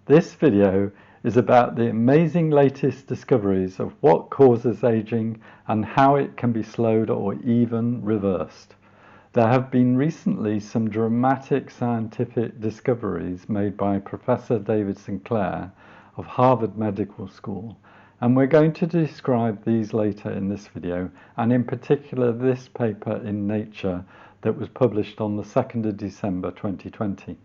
This video is about the amazing latest discoveries of what causes aging and how it can be slowed or even reversed. There have been recently some dramatic scientific discoveries made by Professor David SInclair of Harvard Medical School, and we're going to describe these later in this video, and in particular this paper in Nature that was published on the 2nd of December 2020.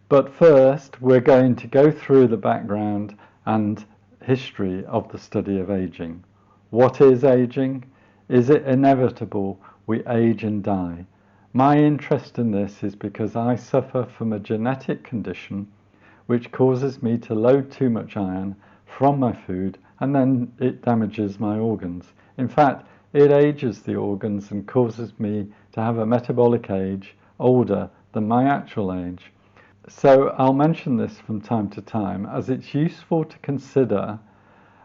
But first, we're going to go through the background and history of the study of aging. What is aging? Is it inevitable we age and die? My interest in this is because I suffer from a genetic condition which causes me to load too much iron from my food, and then it damages my organs. In fact, it ages the organs and causes me to have a metabolic age older than my actual age. So I'll mention this from time to time as it's useful to consider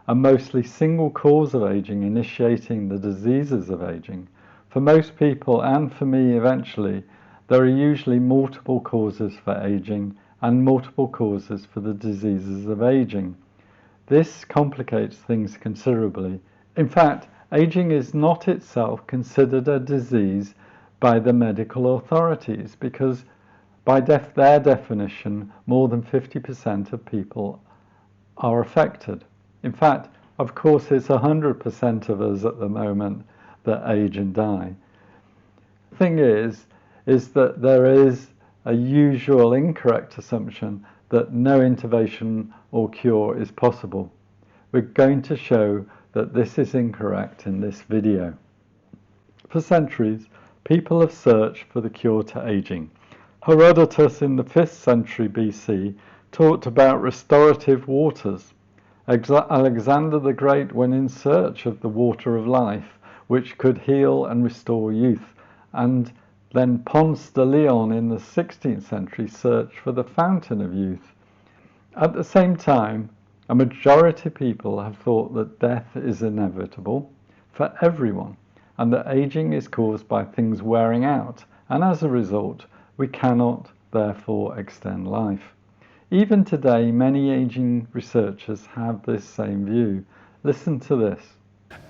a mostly single cause of aging initiating the diseases of aging. For most people, and for me eventually, there are usually multiple causes for aging and multiple causes for the diseases of aging. This complicates things considerably. In fact, aging is not itself considered a disease by the medical authorities because by their definition, more than 50% of people are affected. In fact, of course, it's 100% of us at the moment that age and die. The thing is that there is a usual incorrect assumption that no intervention or cure is possible. We're going to show that this is incorrect in this video. For centuries, people have searched for the cure to aging. Herodotus in the 5th century BC talked about restorative waters. Alexander the Great went in search of the water of life, which could heal and restore youth, and then Ponce de Leon in the 16th century searched for the fountain of youth. At the same time, a majority of people have thought that death is inevitable for everyone, and that aging is caused by things wearing out, and as a result, we cannot therefore extend life. Even today, many aging researchers have this same view. Listen to this.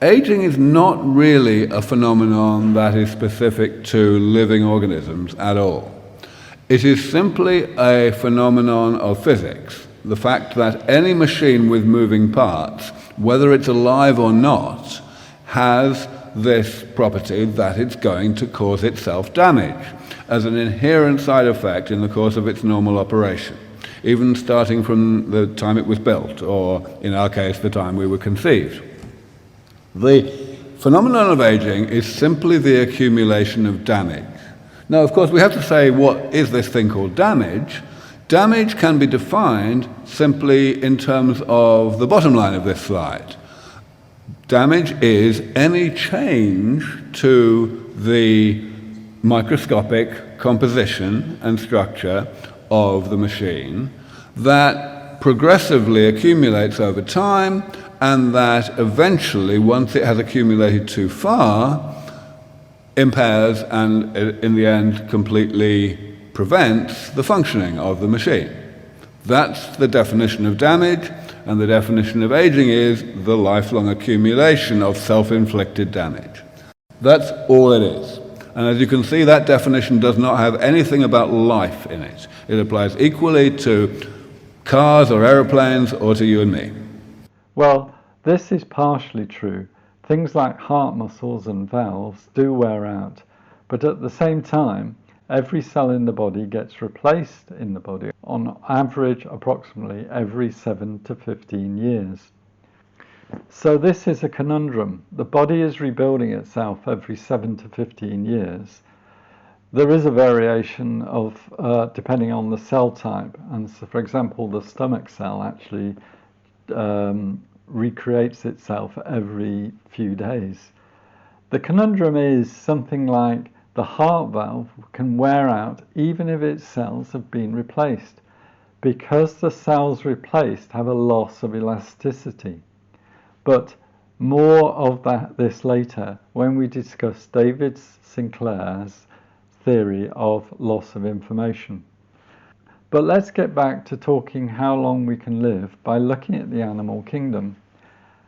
Aging is not really a phenomenon that is specific to living organisms at all. It is simply a phenomenon of physics. The fact that any machine with moving parts, whether it's alive or not, has this property that it's going to cause itself damage as an inherent side effect in the course of its normal operation, even starting from the time it was built, or in our case, the time we were conceived. The phenomenon of aging is simply the accumulation of damage. Now, of course, we have to say, what is this thing called damage? Damage can be defined simply in terms of the bottom line of this slide. Damage is any change to the microscopic composition and structure of the machine that progressively accumulates over time, and that eventually, once it has accumulated too far, impairs and in the end completely prevents the functioning of the machine. That's the definition of damage, and the definition of aging is the lifelong accumulation of self-inflicted damage. That's all it is. And as you can see, that definition does not have anything about life in it. It applies equally to cars or aeroplanes or to you and me. Well, this is partially true. Things like heart muscles and valves do wear out, but at the same time, every cell in the body gets replaced in the body on average approximately every 7 to 15 years. So this is a conundrum. The body is rebuilding itself every 7 to 15 years. There is a variation of depending on the cell type, and so for example the stomach cell actually recreates itself every few days. The conundrum is something like the heart valve can wear out even if its cells have been replaced, because the cells replaced have a loss of elasticity. But more of this later when we discuss David SInclair's theory of loss of information. But let's get back to talking how long we can live by looking at the animal kingdom.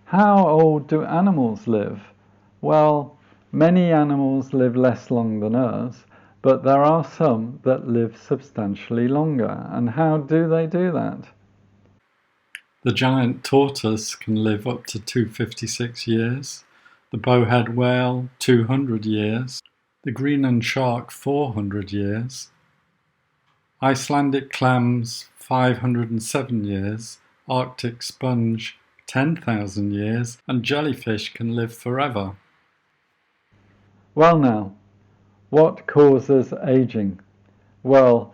How old do animals live? Well, many animals live less long than us, but there are some that live substantially longer. And how do they do that? The giant tortoise can live up to 256 years, the bowhead whale 200 years, the Greenland shark 400 years, Icelandic clams 507 years, Arctic sponge 10,000 years, and jellyfish can live forever. Well now, what causes aging? Well,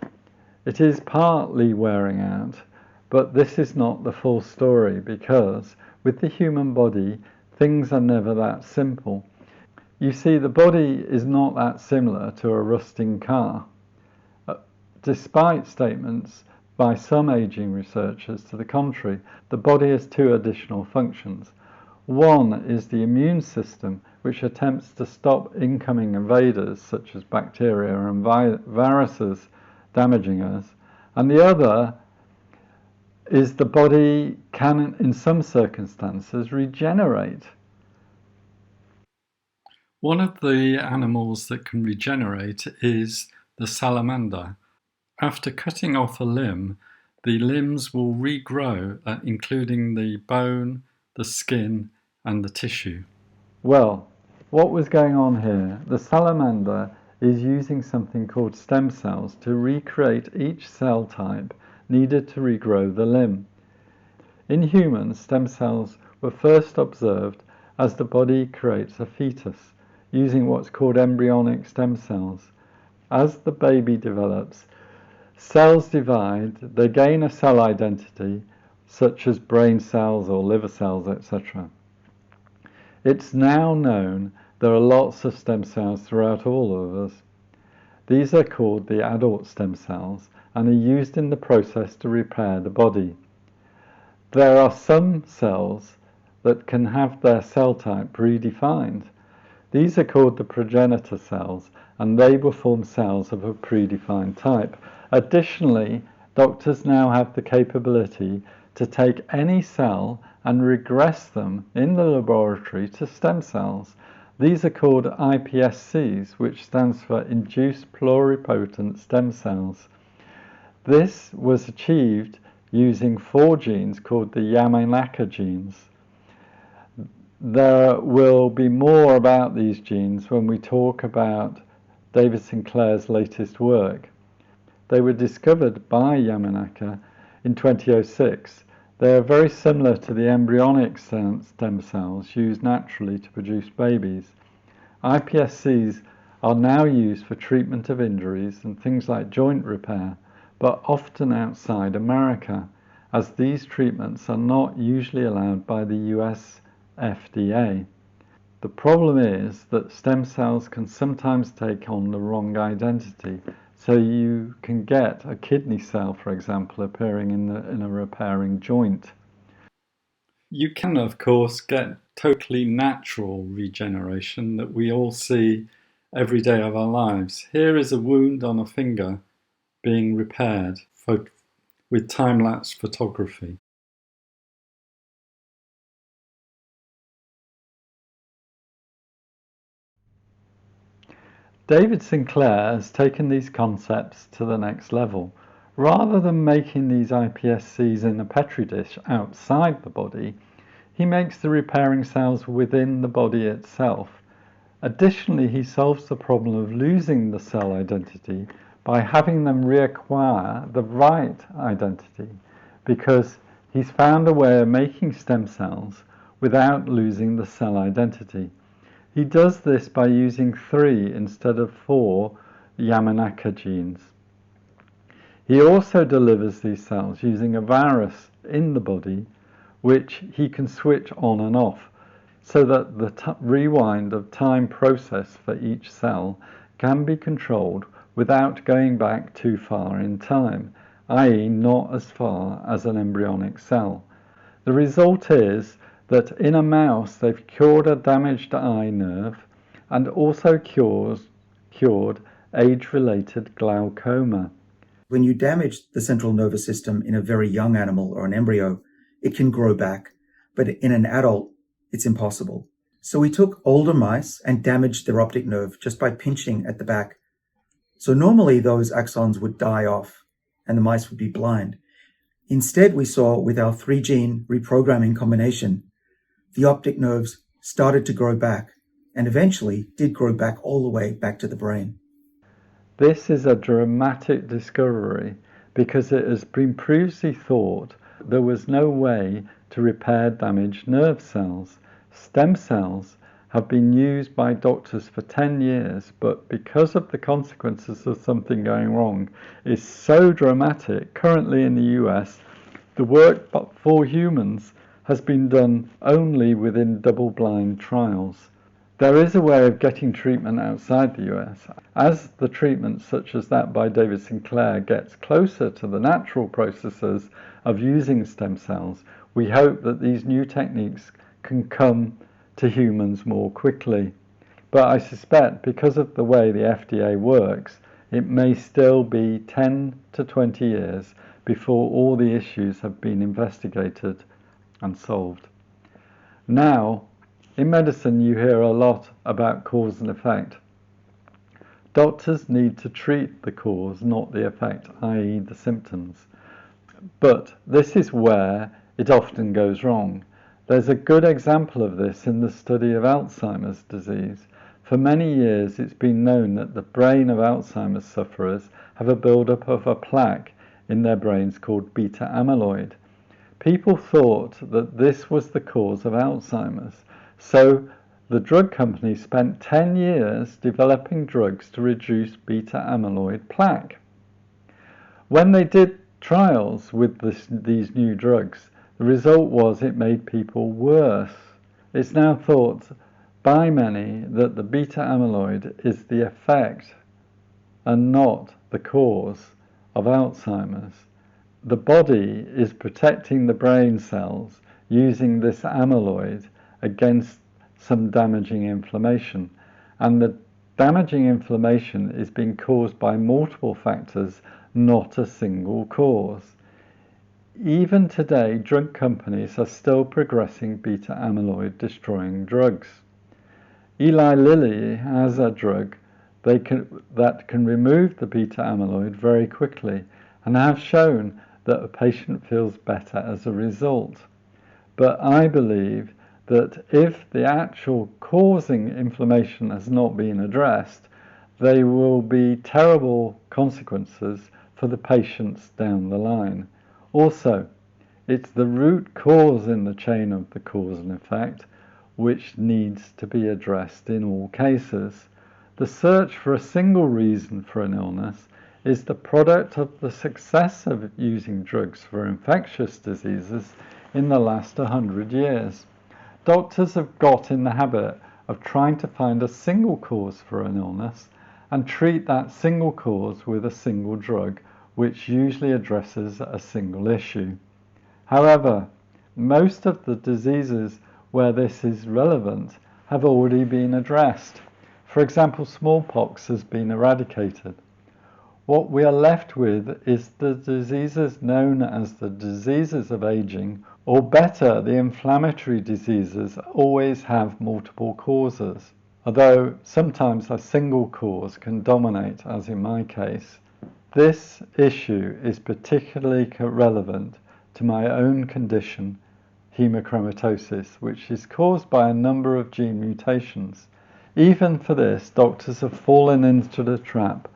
it is partly wearing out, but this is not the full story because with the human body, things are never that simple. You see, the body is not that similar to a rusting car. Despite statements by some aging researchers to the contrary, the body has two additional functions. One is the immune system, which attempts to stop incoming invaders such as bacteria and viruses damaging us, and the other is the body can, in some circumstances, regenerate. One of the animals that can regenerate is the salamander. After cutting off a limb, the limbs will regrow, including the bone, the skin, and the tissue. Well, what was going on here? The salamander is using something called stem cells to recreate each cell type needed to regrow the limb. In humans, stem cells were first observed as the body creates a fetus, using what's called embryonic stem cells. As the baby develops, cells divide, they gain a cell identity, such as brain cells or liver cells, etc. It's now known there are lots of stem cells throughout all of us. These are called the adult stem cells and are used in the process to repair the body. There are some cells that can have their cell type predefined. These are called the progenitor cells, and they will form cells of a predefined type. Additionally, doctors now have the capability to take any cell and regress them in the laboratory to stem cells. These are called iPSCs, which stands for induced pluripotent stem cells. This was achieved using 4 genes called the Yamanaka genes. There will be more about these genes when we talk about David Sinclair's latest work. They were discovered by Yamanaka in 2006. They are very similar to the embryonic stem cells used naturally to produce babies. iPSCs are now used for treatment of injuries and things like joint repair, but often outside America, as these treatments are not usually allowed by the US FDA. The problem is that stem cells can sometimes take on the wrong identity, so you can get a kidney cell, for example, appearing in a repairing joint. You can, of course, get totally natural regeneration that we all see every day of our lives. Here is a wound on a finger being repaired with time-lapse photography. David Sinclair has taken these concepts to the next level. Rather than making these iPSCs in a petri dish outside the body, he makes the repairing cells within the body itself. Additionally, he solves the problem of losing the cell identity by having them reacquire the right identity, because he's found a way of making stem cells without losing the cell identity. He does this by using 3 instead of 4 Yamanaka genes. He also delivers these cells using a virus in the body, which he can switch on and off, so that the rewind of time process for each cell can be controlled without going back too far in time, i.e. not as far as an embryonic cell. The result is that in a mouse they've cured a damaged eye nerve and also cured age-related glaucoma. When you damage the central nervous system in a very young animal or an embryo, it can grow back, but in an adult, it's impossible. So we took older mice and damaged their optic nerve just by pinching at the back. So normally those axons would die off and the mice would be blind. Instead, we saw with our 3-gene reprogramming combination, the optic nerves started to grow back and eventually did grow back all the way back to the brain. This is a dramatic discovery because it has been previously thought there was no way to repair damaged nerve cells. Stem cells have been used by doctors for 10 years, but because of the consequences of something going wrong is so dramatic, currently in the US, the work for humans has been done only within double-blind trials. There is a way of getting treatment outside the US. As the treatment such as that by David SInclair gets closer to the natural processes of using stem cells, we hope that these new techniques can come to humans more quickly. But I suspect because of the way the FDA works, it may still be 10 to 20 years before all the issues have been investigated and solved. Now, in medicine, you hear a lot about cause and effect. Doctors need to treat the cause, not the effect, i.e. the symptoms. But this is where it often goes wrong. There's a good example of this in the study of Alzheimer's disease. For many years, it's been known that the brain of Alzheimer's sufferers have a buildup of a plaque in their brains called beta amyloid. People thought that this was the cause of Alzheimer's. So the drug company spent 10 years developing drugs to reduce beta amyloid plaque. When they did trials with these new drugs, the result was it made people worse. It's now thought by many that the beta amyloid is the effect and not the cause of Alzheimer's. The body is protecting the brain cells using this amyloid against some damaging inflammation, and the damaging inflammation is being caused by multiple factors, not a single cause. Even today, drug companies are still progressing beta amyloid destroying drugs. Eli Lilly has a drug that can remove the beta amyloid very quickly and have shown that a patient feels better as a result. But I believe that if the actual causing inflammation has not been addressed, there will be terrible consequences for the patients down the line. Also, it's the root cause in the chain of the cause and effect which needs to be addressed in all cases. The search for a single reason for an illness is the product of the success of using drugs for infectious diseases in the last 100 years. Doctors have got in the habit of trying to find a single cause for an illness and treat that single cause with a single drug, which usually addresses a single issue. However, most of the diseases where this is relevant have already been addressed. For example, smallpox has been eradicated. What we are left with is the diseases known as the diseases of aging, or better, the inflammatory diseases always have multiple causes, although sometimes a single cause can dominate, as in my case. This issue is particularly relevant to my own condition, hemochromatosis, which is caused by a number of gene mutations. Even for this, doctors have fallen into the trap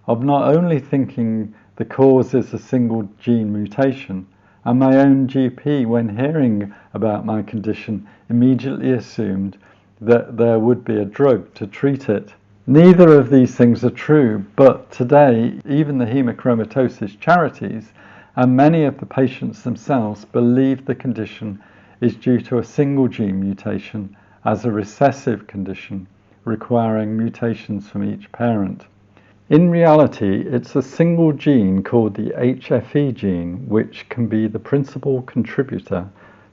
of not only thinking the cause is a single gene mutation, and my own GP, when hearing about my condition, immediately assumed that there would be a drug to treat it. Neither of these things are true, but today, even the hemochromatosis charities and many of the patients themselves believe the condition is due to a single gene mutation as a recessive condition, requiring mutations from each parent. In reality, it's a single gene called the HFE gene which can be the principal contributor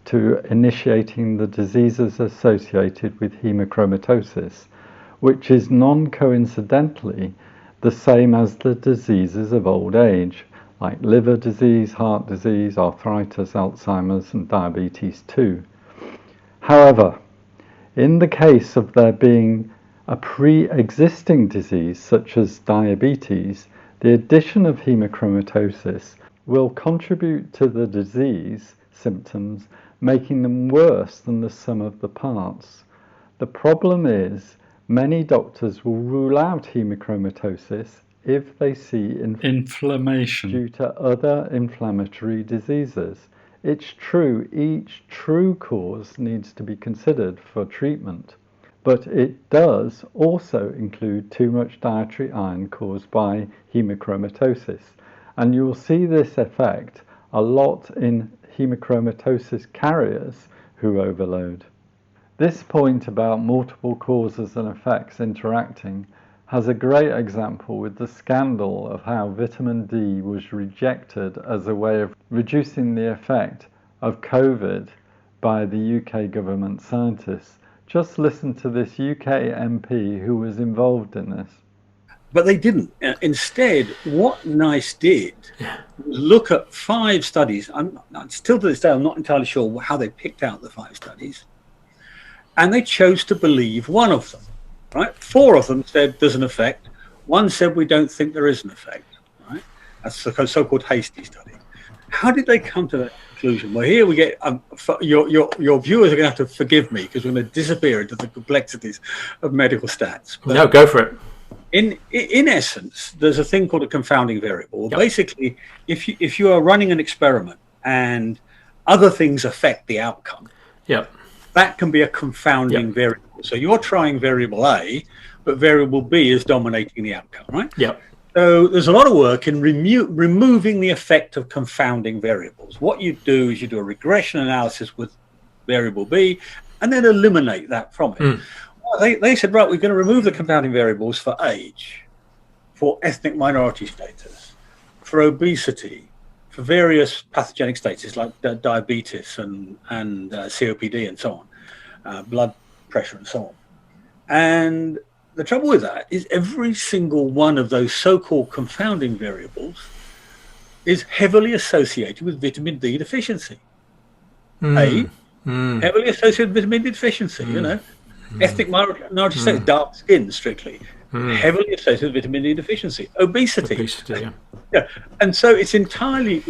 to initiating the diseases associated with hemochromatosis, which is non-coincidentally the same as the diseases of old age, like liver disease, heart disease, arthritis, Alzheimer's, and diabetes too. However, in the case of there being a pre-existing disease such as diabetes, the addition of hemochromatosis will contribute to the disease symptoms, making them worse than the sum of the parts. The problem is, many doctors will rule out hemochromatosis if they see inflammation due to other inflammatory diseases. It's true, each true cause needs to be considered for treatment, but it does also include too much dietary iron caused by hemochromatosis, and you will see this effect a lot in hemochromatosis carriers who overload. This point about multiple causes and effects interacting has a great example with the scandal of how vitamin D was rejected as a way of reducing the effect of COVID by the UK government scientists. Just listen to this UK MP who was involved in this. But they didn't. Instead, what NICE did was look at 5 studies. I'm still to this day, I'm not entirely sure how they picked out the 5 studies. And they chose to believe one of them, right? 4 of them said there's an effect. 1 said we don't think there is an effect, right? That's the so-called hasty study. How did they come to that conclusion? Well, here we get, your viewers are going to have to forgive me because we're going to disappear into the complexities of medical stats. But no, go for it. In essence, there's a thing called a confounding variable. Yep. Basically, if you are running an experiment and other things affect the outcome, yep, that can be a confounding variable. So you're trying variable A, but variable B is dominating the outcome, right? Yep. So there's a lot of work in removing the effect of confounding variables. What you do is you do a regression analysis with variable B and then eliminate that from it. Well, they said, right, we're going to remove the confounding variables for age, for ethnic minority status, for obesity, for various pathogenic status like diabetes and COPD and so on, blood pressure and so on. And the trouble with that is every single one of those so-called confounding variables is heavily associated with vitamin D deficiency. Heavily associated with vitamin D deficiency, you know. Ethnic minority status, dark skin strictly, heavily associated with vitamin D deficiency. Obesity. Yeah. And so it's entirely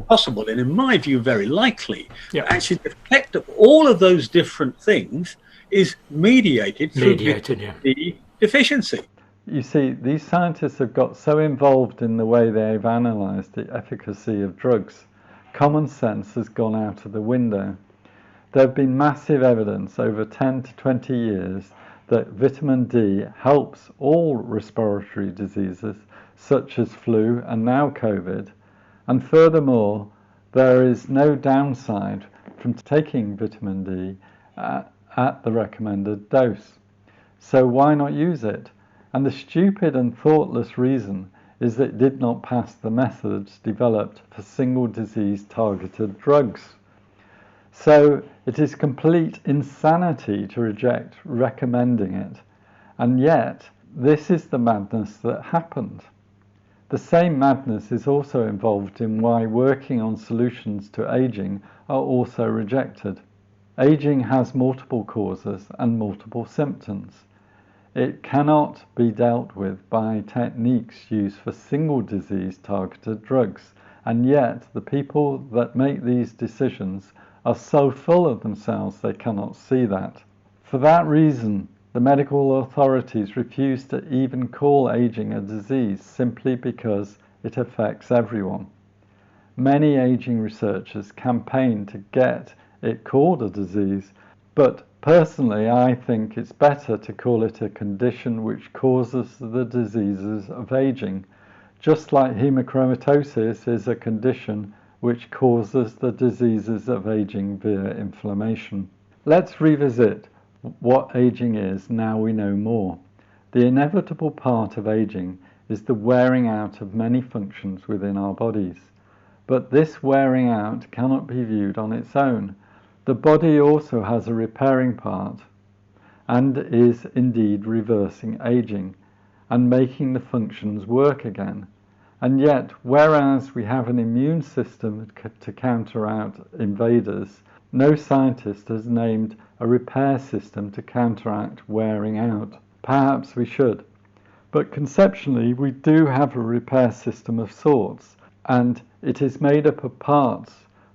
possible, and in my view, very likely, actually the effect of all of those different things is mediated through vitamin D deficiency. You see, these scientists have got so involved in the way they've analysed the efficacy of drugs, common sense has gone out of the window. There have been massive evidence over 10 to 20 years that vitamin D helps all respiratory diseases such as flu and now COVID. And furthermore, there is no downside from taking vitamin D at the recommended dose. So why not use it? And the stupid and thoughtless reason is that it did not pass the methods developed for single disease targeted drugs. So it is complete insanity to reject recommending it. And yet, this is the madness that happened. The same madness is also involved in why working on solutions to aging are also rejected. Aging has multiple causes and multiple symptoms. It cannot be dealt with by techniques used for single disease targeted drugs, and yet the people that make these decisions are so full of themselves they cannot see that. For that reason, the medical authorities refuse to even call aging a disease simply because it affects everyone. Many aging researchers campaign to get it called a disease, but personally I think it's better to call it a condition which causes the diseases of aging, just like hemochromatosis is a condition which causes the diseases of aging via inflammation. Let's revisit what aging is now we know more. The inevitable part of aging is the wearing out of many functions within our bodies. But this wearing out cannot be viewed on its own. The body also has a repairing part and is indeed reversing aging and making the functions work again. And yet, whereas we have an immune system to counter out invaders, no scientist has named a repair system to counteract wearing out. Perhaps we should. But conceptually, we do have a repair system of sorts, and it is made up of parts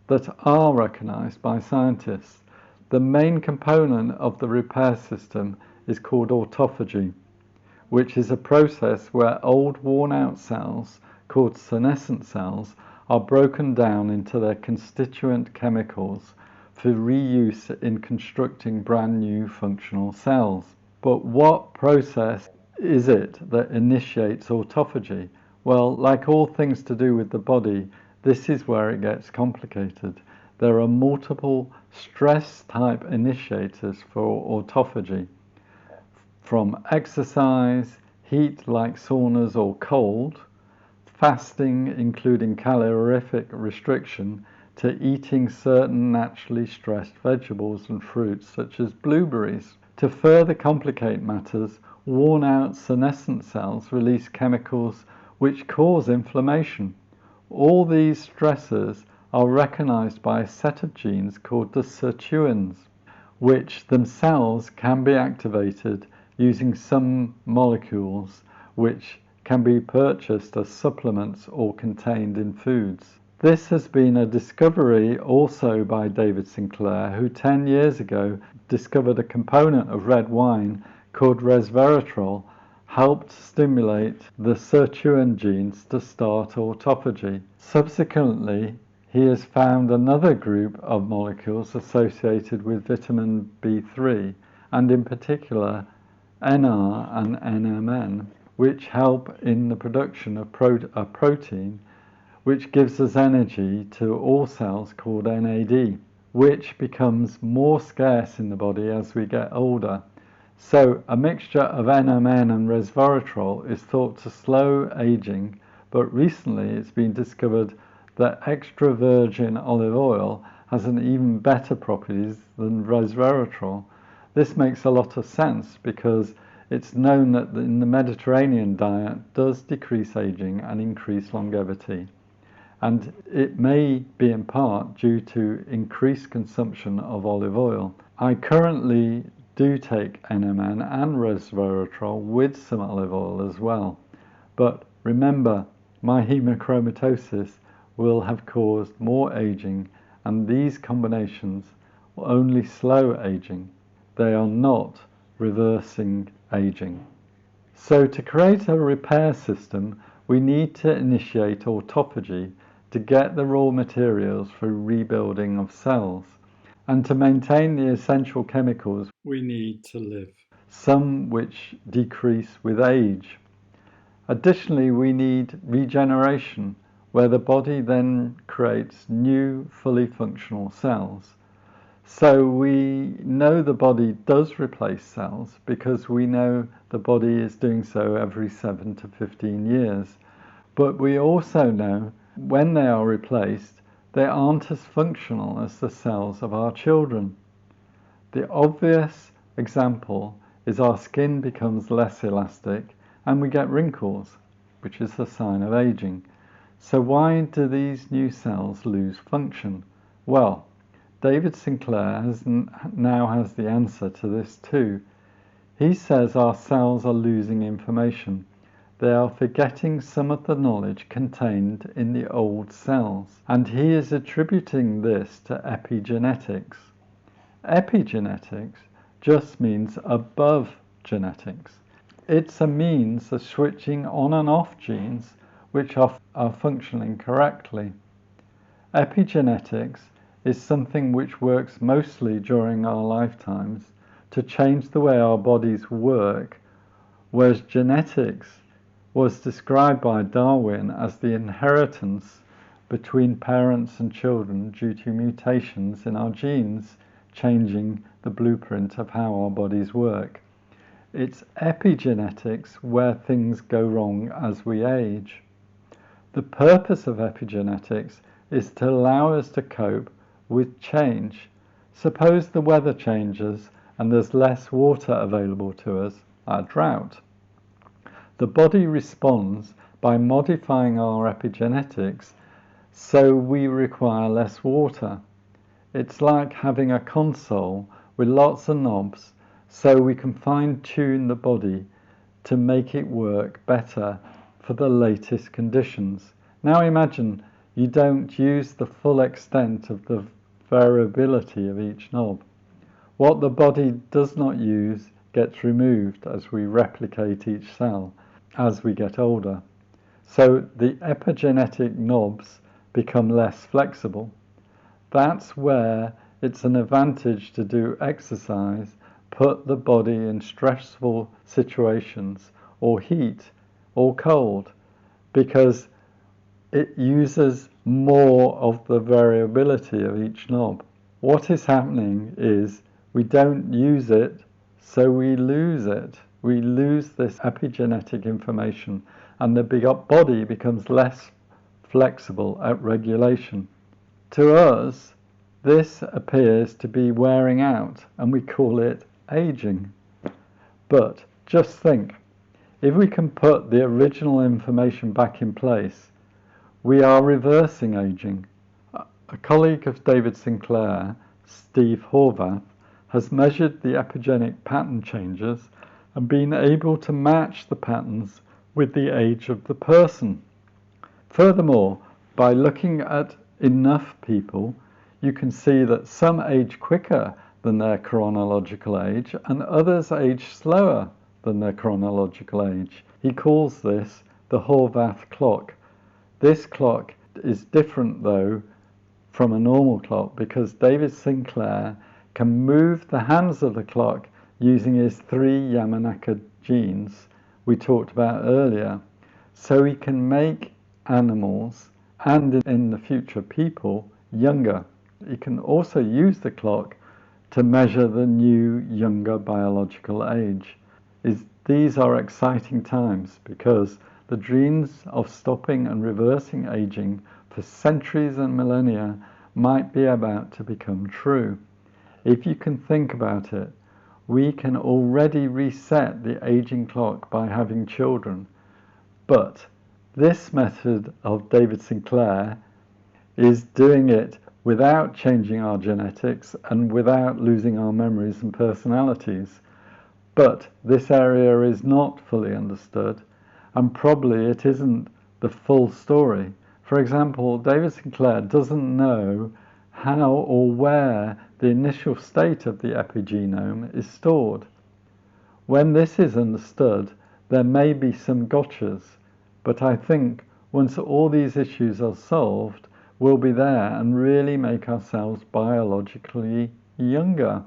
that are recognized by scientists. The main component of the repair system is called autophagy, which is a process where old worn-out cells, called senescent cells, are broken down into their constituent chemicals for reuse in constructing brand new functional cells. But what process is it that initiates autophagy? Well, like all things to do with the body, this is where it gets complicated. There are multiple stress-type initiators for autophagy, from exercise, heat like saunas or cold, fasting including calorific restriction, to eating certain naturally stressed vegetables and fruits such as blueberries. To further complicate matters, worn-out senescent cells release chemicals which cause inflammation. All these stressors are recognized by a set of genes called the Sirtuins, which themselves can be activated using some molecules which can be purchased as supplements or contained in foods. This has been a discovery also by David SInclair, who 10 years ago discovered a component of red wine called resveratrol helped stimulate the Sirtuin genes to start autophagy. Subsequently, he has found another group of molecules associated with vitamin B3, and in particular NR and NMN, which help in the production of a protein which gives us energy to all cells called NAD, which becomes more scarce in the body as we get older. So a mixture of NMN and resveratrol is thought to slow aging, but recently it's been discovered that extra virgin olive oil has an even better properties than resveratrol. This makes a lot of sense because it's known that in the Mediterranean diet does decrease aging and increase longevity. And it may be in part due to increased consumption of olive oil. I currently do take NMN and resveratrol with some olive oil as well. But remember, my hemochromatosis will have caused more aging, and these combinations will only slow aging. They are not reversing aging. So to create a repair system, we need to initiate autophagy to get the raw materials for rebuilding of cells, and to maintain the essential chemicals we need to live, some which decrease with age. Additionally, we need regeneration, where the body then creates new, fully functional cells. So we know the body does replace cells because we know the body is doing so every 7 to 15 years. But we also know when they are replaced, they aren't as functional as the cells of our children. The obvious example is our skin becomes less elastic and we get wrinkles, which is a sign of aging. So why do these new cells lose function? Well, David SInclair now has the answer to this too. He says our cells are losing information. They are forgetting some of the knowledge contained in the old cells, and he is attributing this to epigenetics. Epigenetics just means above genetics. It's a means of switching on and off genes which are functioning correctly. Epigenetics is something which works mostly during our lifetimes to change the way our bodies work, whereas genetics was described by Darwin as the inheritance between parents and children due to mutations in our genes changing the blueprint of how our bodies work. It's epigenetics where things go wrong as we age. The purpose of epigenetics is to allow us to cope with change. Suppose the weather changes and there's less water available to us, a drought. The body responds by modifying our epigenetics so we require less water. It's like having a console with lots of knobs so we can fine-tune the body to make it work better for the latest conditions. Now imagine you don't use the full extent of the variability of each knob. What the body does not use gets removed as we replicate each cell as we get older. So the epigenetic knobs become less flexible. That's where it's an advantage to do exercise, put the body in stressful situations, or heat, or cold, because it uses more of the variability of each knob. What is happening is we don't use it, so we lose it. We lose this epigenetic information, and the body becomes less flexible at regulation. To us, this appears to be wearing out, and we call it aging. But just think, if we can put the original information back in place, we are reversing aging. A colleague of David SInclair, Steve Horvath, has measured the epigenetic pattern changes and been able to match the patterns with the age of the person. Furthermore, by looking at enough people, you can see that some age quicker than their chronological age and others age slower than their chronological age. He calls this the Horvath clock. This clock is different, though, from a normal clock because David SInclair can move the hands of the clock using his 3 Yamanaka genes we talked about earlier. So he can make animals, and in the future people, younger. He can also use the clock to measure the new, younger biological age. These are exciting times because the dreams of stopping and reversing aging for centuries and millennia might be about to become true. If you can think about it, we can already reset the aging clock by having children. But this method of David SInclair is doing it without changing our genetics and without losing our memories and personalities. But this area is not fully understood, and probably it isn't the full story. For example, David SInclair doesn't know how or where the initial state of the epigenome is stored. When this is understood, there may be some gotchas, but I think once all these issues are solved, we'll be there and really make ourselves biologically younger.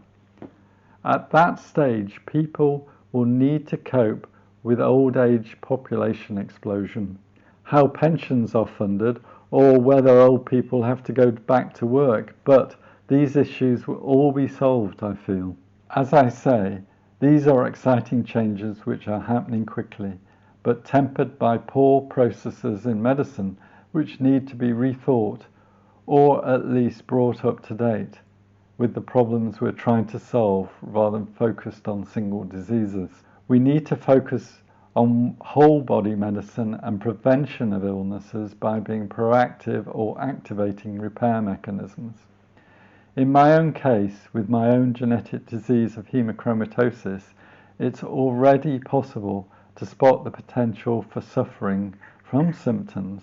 At that stage, people will need to cope with old age population explosion, how pensions are funded, or whether old people have to go back to work. But these issues will all be solved, I feel. As I say, these are exciting changes which are happening quickly, but tempered by poor processes in medicine which need to be rethought, or at least brought up to date with the problems we're trying to solve rather than focused on single diseases. We need to focus on whole body medicine and prevention of illnesses by being proactive or activating repair mechanisms. In my own case, with my own genetic disease of hemochromatosis, it's already possible to spot the potential for suffering from symptoms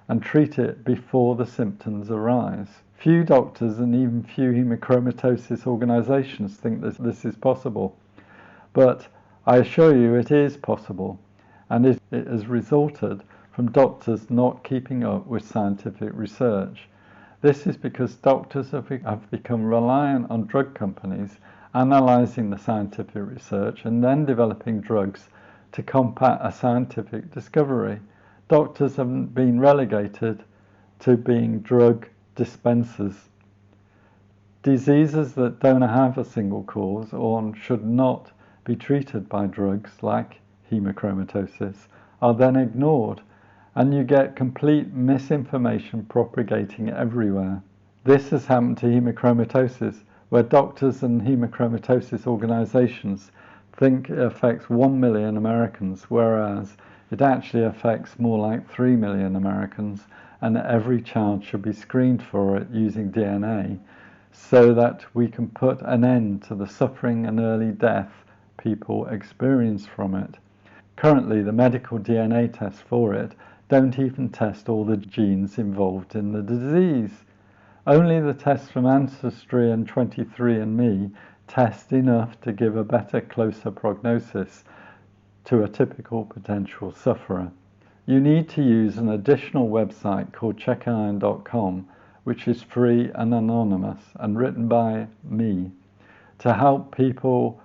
and treat it before the symptoms arise. Few doctors and even few hemochromatosis organizations think that this is possible, but I assure you it is possible, and it has resulted from doctors not keeping up with scientific research. This is because doctors have become reliant on drug companies analysing the scientific research and then developing drugs to combat a scientific discovery. Doctors have been relegated to being drug dispensers. Diseases that don't have a single cause or should not be treated by drugs like hemochromatosis are then ignored, and you get complete misinformation propagating everywhere. This has happened to hemochromatosis, where doctors and hemochromatosis organizations think it affects 1 million Americans, whereas It actually affects more like 3 million Americans, and every child should be screened for it using DNA so that we can put an end to the suffering and early death people experience from it. Currently, the medical DNA tests for it don't even test all the genes involved in the disease. Only the tests from Ancestry and 23andMe test enough to give a better, closer prognosis to a typical potential sufferer. You need to use an additional website called checkiron.com, which is free and anonymous and written by me, to help people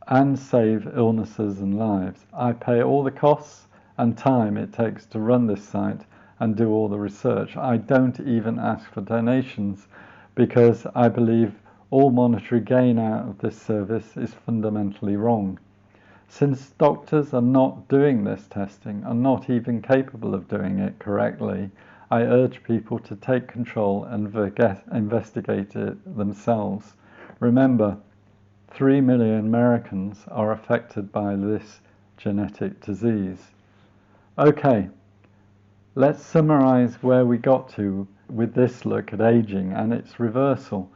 and save illnesses and lives. I pay all the costs and time it takes to run this site and do all the research. I don't even ask for donations because I believe all monetary gain out of this service is fundamentally wrong. Since doctors are not doing this testing, are not even capable of doing it correctly, I urge people to take control and investigate it themselves. Remember, 3 million Americans are affected by this genetic disease. Okay, let's summarize where we got to with this look at aging and its reversal.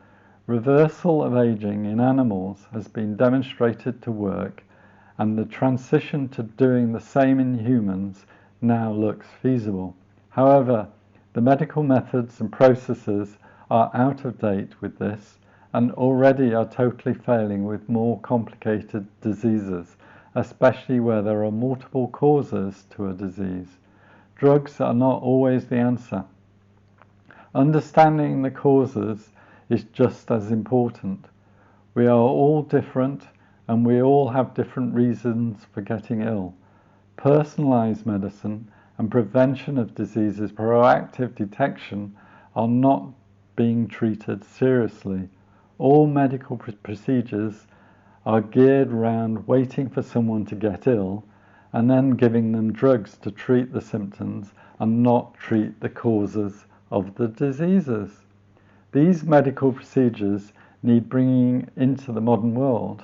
Reversal of aging in animals has been demonstrated to work, and the transition to doing the same in humans now looks feasible. However, the medical methods and processes are out of date with this and already are totally failing with more complicated diseases, especially where there are multiple causes to a disease. Drugs are not always the answer. Understanding the causes is just as important. We are all different and we all have different reasons for getting ill. Personalized medicine and prevention of diseases, proactive detection, are not being treated seriously. All medical procedures are geared around waiting for someone to get ill and then giving them drugs to treat the symptoms and not treat the causes of the diseases. These medical procedures need bringing into the modern world.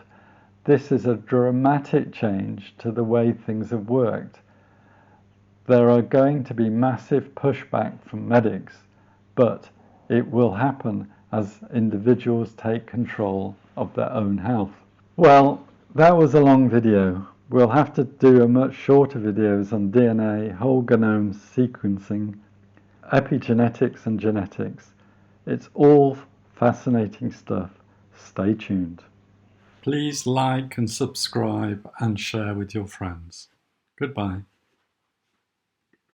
This is a dramatic change to the way things have worked. There are going to be massive pushback from medics, but it will happen as individuals take control of their own health. Well, that was a long video. We'll have to do a much shorter videos on DNA, whole genome sequencing, epigenetics and genetics. It's all fascinating stuff. Stay tuned. Please like and subscribe and share with your friends. Goodbye.